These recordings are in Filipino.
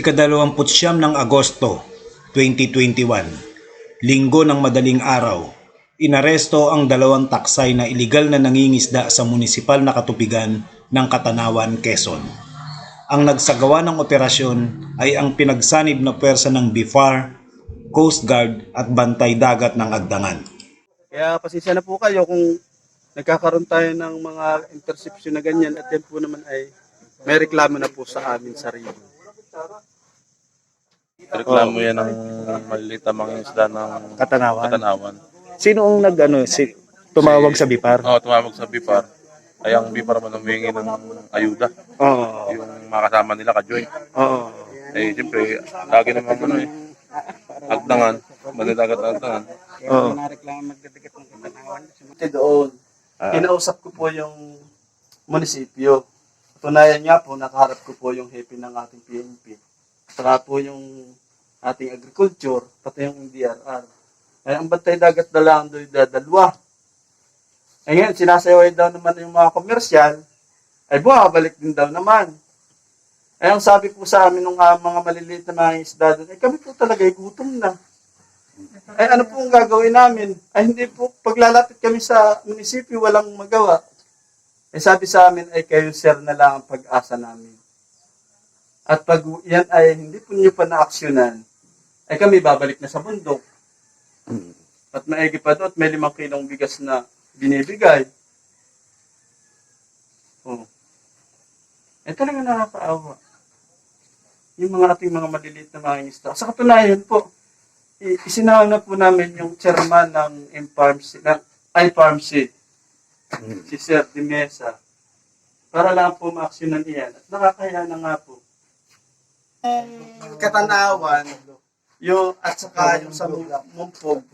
Ika-29 ng Agosto 2021, Linggo ng madaling araw, inaresto ang 2 taksay na iligal na nangingisda sa munisipal na katubigan ng Catanawan, Quezon. Ang nagsagawa ng operasyon ay ang pinagsanib na puwersa ng BIFAR, Coast Guard at Bantay Dagat ng Agdangan. Kaya pasensya na po kayo kung nagkakaroon tayo ng mga interception na ganyan at yan po naman ay may reklamo na po sa amin sarili. Reklamo yan ng maliliit na mga isda ng Catanawan. Sino ang tumawag sa BIFAR? Oo, tumawag sa BIFAR. Ay ang BIFAR man humingi ng ayuda. Oo. Yung mga kasama nila ka-join. Oo. Eh, siyempre, lagi naman Agdangan, Bandagat Agdangan. Oo. Doon, kinausap ko po yung munisipyo. Tunayan nga po, nakaharap ko po yung hepe ng ating PNP. Saka po yung ating agriculture, pati yung DRR. Ay, ang Bantay Dagat na lang doon dadalwa. Ay ngayon, sinasayaway daw naman yung mga komersyal, ay bumabalik din daw naman. Ay ang sabi po sa amin ng mga maliliit na mga isda doon, ay kami po talaga ay gutom na. Ay ano po ang gagawin namin? Ay hindi po, paglalapit kami sa munisipyo, walang magawa. Ay sabi sa amin, ay kayo sir na lang ang pag-asa namin. At pag yan ay hindi po niyo pa na-aksyonan, ay kami babalik na sa bundok. At maigi pa doon, may 5 kilong bigas na binibigay. Oh. Eh talaga nakakaawa. Yung mga ating mga maliliit na mga isda. Sa katunayan po, isinahal na po namin yung chairman ng iFarmC, si Sir De Mesa, para lang po ma-aksyonan iyan. At nakakaya na nga po. Catanawan, at saka yung sa Mumpog,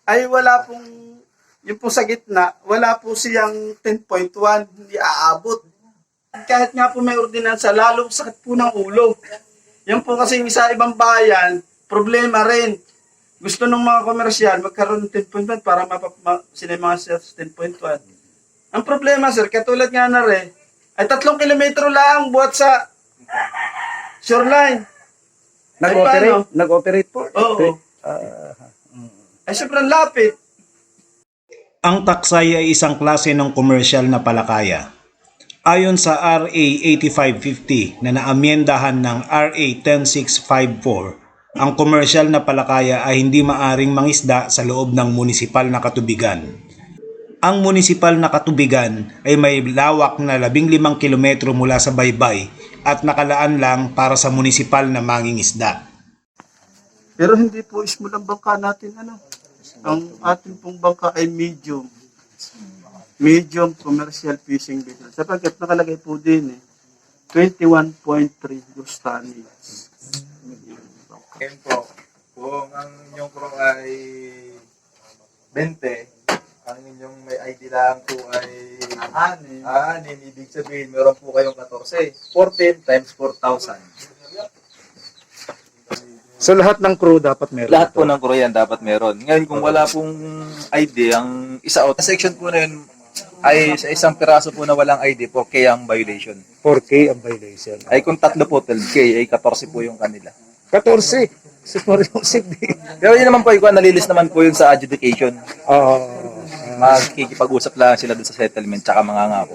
ay wala pong, yung po sa gitna, wala po siyang 10.1, hindi aabot. Kahit nga po may ordinansa, lalong sakit po ng ulo. Yan po kasi sa ibang bayan, problema rin. Gusto ng mga komersyal magkaroon ng 10.1 para sila yung mga sales 10.1. Ang problema sir, katulad nga na rin, ay 3 kilometro lang buhat sa shoreline. Nag-operate po? Oo. Ay sobrang lapit. Ang taksay ay isang klase ng komersyal na palakaya. Ayon sa RA 8550 na naamyendahan ng RA 10654, ang komersyal na palakaya ay hindi maaring mangisda sa loob ng munisipal na katubigan. Ang munisipal na katubigan ay may lawak na 15 kilometro mula sa baybay at nakalaan lang para sa munisipal na mangingisda. Pero hindi po small ang bangka natin. Ang ating pong bangka ay medium. Medium commercial fishing vessel. Sapagkat nakalagay po din 21.3 gross tonnage. Ngayon po, kung ang inyong crew ay 20, ang inyong may ID lang po ay 6, ibig sabihin meron po kayong 14. 14 times 4,000. So lahat ng crew dapat meron? Lahat po ng crew yan dapat meron. Ngayon kung wala pong ID, ang isa out, section po na yun ay sa isang piraso po na walang ID, 4K ang violation. 4K ang violation. Ay kung 3 po, 12K, ay 14 po yung kanila. 14? Sorry, Pero yun naman po, ikaw nalilis naman po yun sa adjudication. Magkikipag-usap lang sila doon sa settlement tsaka mga ngako.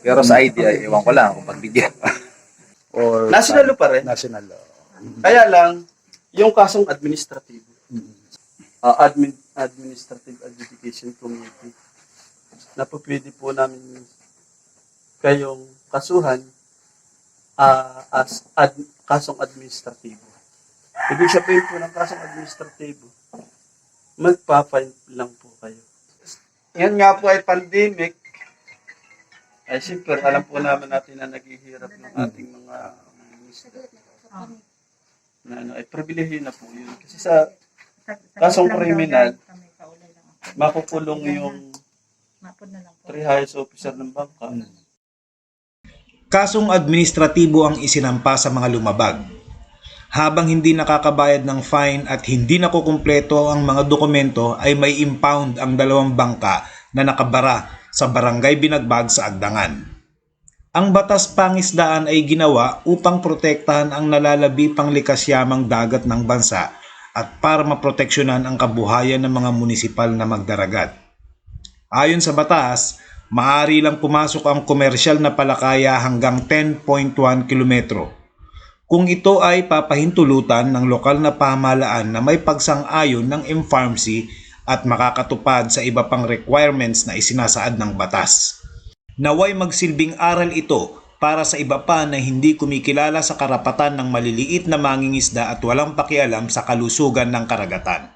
Pero sa ID, ay ewan ko lang kung pagbigyan. Or National law pa rin. national law. Kaya lang, yung kasong administrative. Administrative Adjudication Committee. Na po pwede po namin kayong kasuhan as kasong administratibo. Ibig sabihin po ng kasong administratibo, magpa-fine lang po kayo. Yan nga po ay pandemic. Ay siyempre, alam po naman natin na naghihirap ng ating mga ay pribilehiyo na po yun. Kasi sa kasong kriminal, makukulong yung 3 highest officer ng bangka. Kasong administratibo ang isinampa sa mga lumabag. Habang hindi nakakabayad ng fine at hindi nakukumpleto ang mga dokumento ay may impound ang 2 bangka na nakabara sa Barangay Binagbag sa Agdangan. Ang batas pangisdaan ay ginawa upang protektahan ang nalalabi pang likas yamang dagat ng bansa at para maproteksyonan ang kabuhayan ng mga munisipal na magdaragat. Ayon sa batas, maaari lang pumasok ang komersyal na palakaya hanggang 10.1 kilometro. Kung ito ay papahintulutan ng lokal na pamahalaan na may pagsang-ayon ng MFARMC at makakatupad sa iba pang requirements na isinasaad ng batas. Naway magsilbing aral ito para sa iba pa na hindi kumikilala sa karapatan ng maliliit na mangingisda at walang pakialam sa kalusugan ng karagatan.